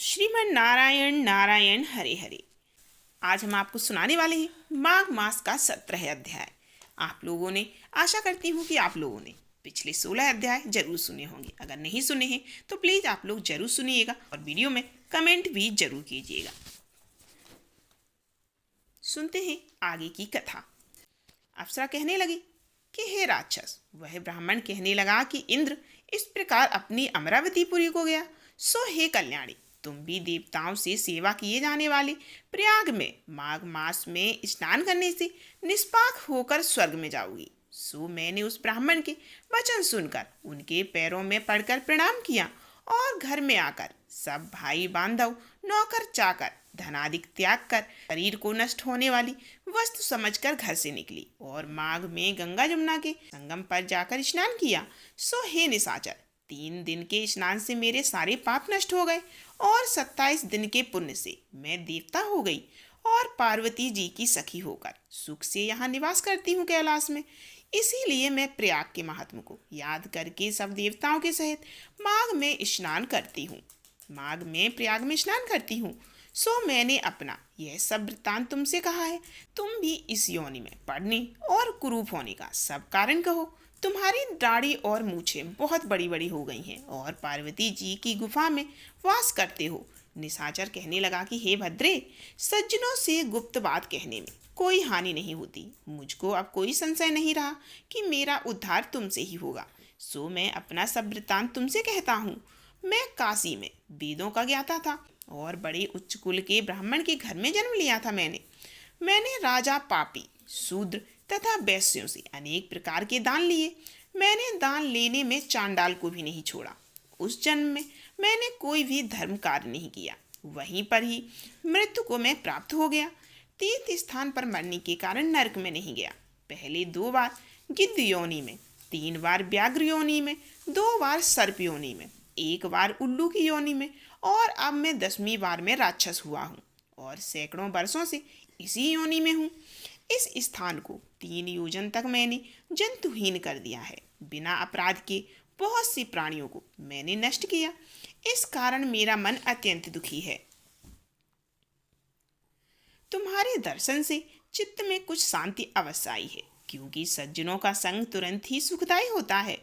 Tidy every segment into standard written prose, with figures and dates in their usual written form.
श्रीमन नारायण नारायण हरे हरे। आज हम आपको सुनाने वाले हैं माघ मास का 17 अध्याय। आप लोगों ने, आशा करती हूँ कि आप लोगों ने पिछले 16 अध्याय जरूर सुने होंगे। अगर नहीं सुने हैं तो प्लीज़ आप लोग जरूर सुनिएगा और वीडियो में कमेंट भी जरूर कीजिएगा। सुनते हैं आगे की कथा। अप्सरा कहने लगी कि हे राक्षस, वह ब्राह्मण कहने लगा कि इंद्र इस प्रकार अपनी अमरावतीपुरी को गया, सो हे कल्याणी, तुम भी देवताओं से सेवा किए जाने वाले प्रयाग में माघ मास में स्नान करने से निष्पाक होकर स्वर्ग में जाओगी। सो मैंने उस ब्राह्मण के वचन सुनकर उनके पैरों में पड़कर प्रणाम किया और घर में आकर सब भाई बांधव, नौकर चाकर, धनादिक त्याग कर शरीर को नष्ट होने वाली वस्तु समझकर घर से निकली और माघ में गंगा जमुना के संगम पर जाकर स्नान किया। सो हे निशाचर, 3 दिन के स्नान से मेरे सारे पाप नष्ट हो गए और 27 दिन के पुण्य से मैं देवता हो गई और पार्वती जी की सखी होकर सुख से यहाँ निवास करती हूँ कैलाश में। इसीलिए मैं प्रयाग के महात्म को याद करके सब देवताओं के सहित माघ में स्नान करती हूँ। माघ में प्रयाग में स्नान करती हूँ। सो मैंने अपना यह सब वृत्तांत तुमसे कहा है। तुम भी इस योनि में पढ़ने और कुरूप होने का सब कारण कहो। तुम्हारी दाढ़ी और मूछें बहुत बड़ी बड़ी हो गई हैं और पार्वती जी की गुफा में वास करते हो। निशाचर कहने लगा कि हे भद्रे, सज्जनों से गुप्त बात कहने में कोई हानि नहीं होती। मुझको अब कोई संशय नहीं रहा कि मेरा उद्धार तुमसे ही होगा। सो मैं अपना सब वृत्तांत तुमसे कहता हूँ। मैं काशी में वेदों का ज्ञाता था और बड़े उच्च कुल के ब्राह्मण के घर में जन्म लिया था। मैंने राजा, पापी, शूद्र तथा वैश्यों से अनेक प्रकार के दान लिए। मैंने दान लेने में चांडाल को भी नहीं छोड़ा। उस जन्म में मैंने कोई भी धर्म कार्य नहीं किया। वहीं पर ही मृत्यु को मैं प्राप्त हो गया। तीर्थ स्थान पर मरने के कारण नरक में नहीं गया। पहले 2 बार गिद्ध योनि में, 3 बार व्याघ्र योनि में, 2 बार सर्प योनि में, 1 बार उल्लू की योनि में और अब मैं 10वीं बार में राक्षस हुआ हूँ और सैकड़ों वर्षों से इसी योनि में हूँ। इस स्थान को 3 योजन तक मैंने जंतुहीन कर दिया है। बिना अपराध के बहुत से प्राणियों को मैंने नष्ट किया। इस कारण मेरा मन अत्यंत दुखी है। तुम्हारे दर्शन से चित्त में कुछ शांति अवश्य आई है, क्योंकि सज्जनों का संग तुरंत ही सुखदायी होता है।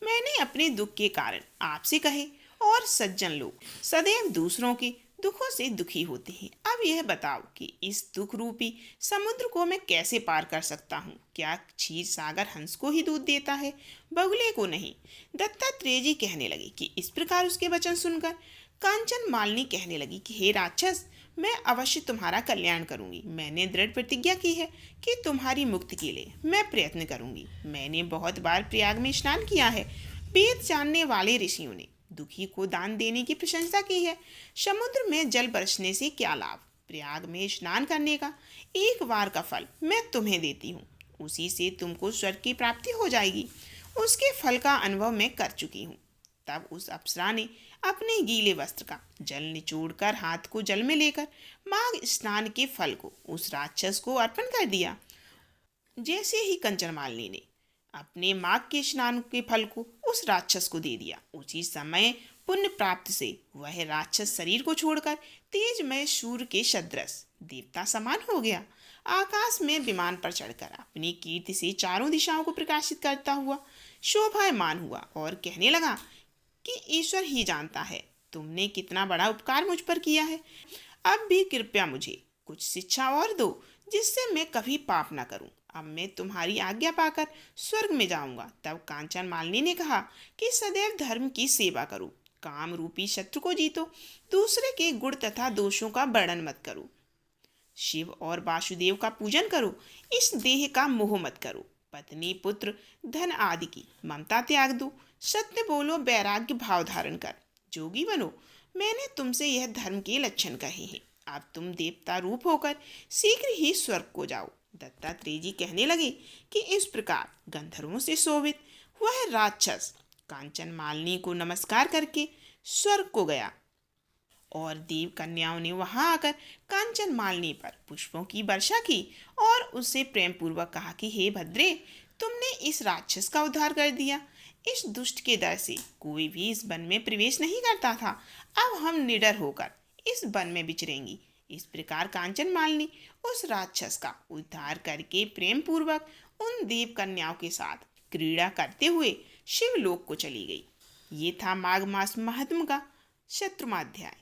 मैंने अपने दुख के कारण आपसे कहे और सज्जन लोग सदैव दूसरों के दुखों से दुखी होते हैं। अब यह बताओ कि इस दुख रूपी समुद्र को मैं कैसे पार कर सकता हूँ? क्या क्षीर सागर हंस को ही दूध देता है, बगुले को नहीं? दत्तात्रेय जी कहने लगे कि इस प्रकार उसके वचन सुनकर कांचन मालिनी कहने लगी कि हे राक्षस, मैं अवश्य तुम्हारा कल्याण करूंगी। मैंने दृढ़ प्रतिज्ञा की है कि तुम्हारी मुक्ति के लिए मैं प्रयत्न करूंगी। मैंने बहुत बार प्रयाग में स्नान किया है। वेद जानने वाले ऋषियों ने दुखी को दान देने की प्रशंसा की है। समुद्र में जल बरसने से क्या लाभ? प्रयाग में स्नान करने का 1 बार का फल मैं तुम्हें देती हूँ। उसी से तुमको स्वर्ग की प्राप्ति हो जाएगी। उसके फल का अनुभव मैं कर चुकी हूँ। तब उस अप्सरा ने अपने गीले वस्त्र का जल निचोड़कर हाथ को जल में लेकर माघ स्नान के फल को उस राक्षस को अर्पण कर दिया। जैसे ही कंचन मालिनी ने अपने माघ के स्नान के फल को उस राक्षस को दे दिया, उसी समय पुण्य प्राप्त से वह राक्षस शरीर को छोड़कर तेजमय सूर्य के सदृश देवता समान हो गया। आकाश में विमान पर चढ़कर अपनी कीर्ति से चारों दिशाओं को प्रकाशित करता हुआ शोभायमान हुआ और कहने लगा कि ईश्वर ही जानता है तुमने कितना बड़ा उपकार मुझ पर किया है। अब भी कृपया मुझे कुछ शिक्षा और दो, जिससे मैं कभी पाप न करूं। अब मैं तुम्हारी आज्ञा पाकर स्वर्ग में जाऊंगा। तब कांचन मालिनी ने कहा कि सदैव धर्म की सेवा करो, काम रूपी शत्रु को जीतो, दूसरे के गुण तथा दोषों का वर्णन मत करो, शिव और वासुदेव का पूजन करो, इस देह का मोह मत करो, पत्नी, पुत्र, धन आदि की ममता त्याग दो, सत्य बोलो, वैराग्य भाव धारण कर जोगी बनो। मैंने तुमसे यह धर्म के लक्षण कहे हैं। अब तुम देवता रूप होकर शीघ्र ही स्वर्ग को जाओ। दत्तात्रेय जी कहने लगे कि इस प्रकार गंधर्वों से शोभित वह राक्षस कांचन मालिनी को नमस्कार करके स्वर्ग को गया और देव कन्याओं ने वहां आकर कांचन मालिनी पर पुष्पों की वर्षा की और उससे प्रेम पूर्वक कहा कि हे भद्रे, तुमने इस राक्षस का उद्धार कर दिया। इस दुष्ट के डर से कोई भी इस वन में प्रवेश नहीं करता था। अब हम निडर होकर इस वन में विचरेंगी। इस प्रकार कांचन मालिनी उस राक्षस का उद्धार करके प्रेम पूर्वक उन देव कन्याओं के साथ क्रीड़ा करते हुए शिवलोक को चली गई। ये था माघ मास महात्म का 17वां अध्याय।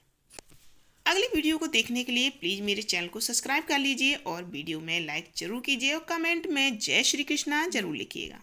अगली वीडियो को देखने के लिए प्लीज़ मेरे चैनल को सब्सक्राइब कर लीजिए और वीडियो में लाइक जरूर कीजिए और कमेंट में जय श्री कृष्णा जरूर लिखिएगा।